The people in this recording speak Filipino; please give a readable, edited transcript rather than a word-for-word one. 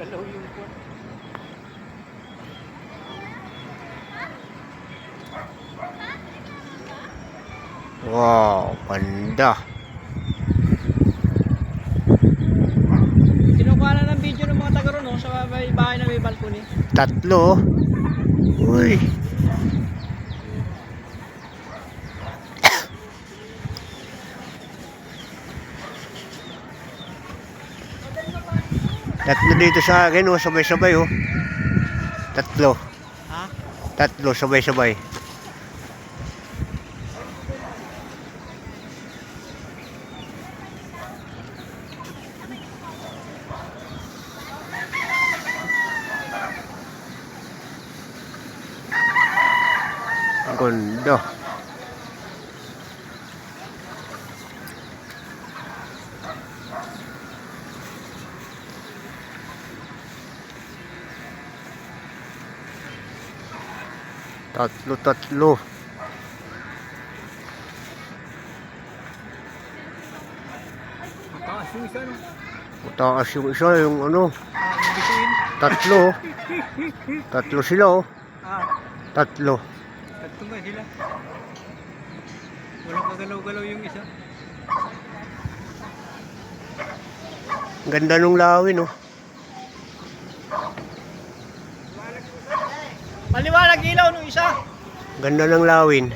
Galaw yung pot. Wow, ganda. Kinukuha na ng video ng mga taga ron, no? Sa may bahay na may balcony. Tatlo. Uy. Tatlo dito sa akin, oh, sabay-sabay, oh. Tatlo. Ha? Tatlo, sabay-sabay. Ganda. Tatlo. Mataas yung isa, no? Mataas yung isa, yung ano. Yung bituin. Tatlo. Tatlo sila, oh. Tatlo. Tatlo nga sila. Walang kagalaw-galaw yung isa. Ganda nung lawin, oh. Maliwanag ilaw nung isa. Ganda ng lawin.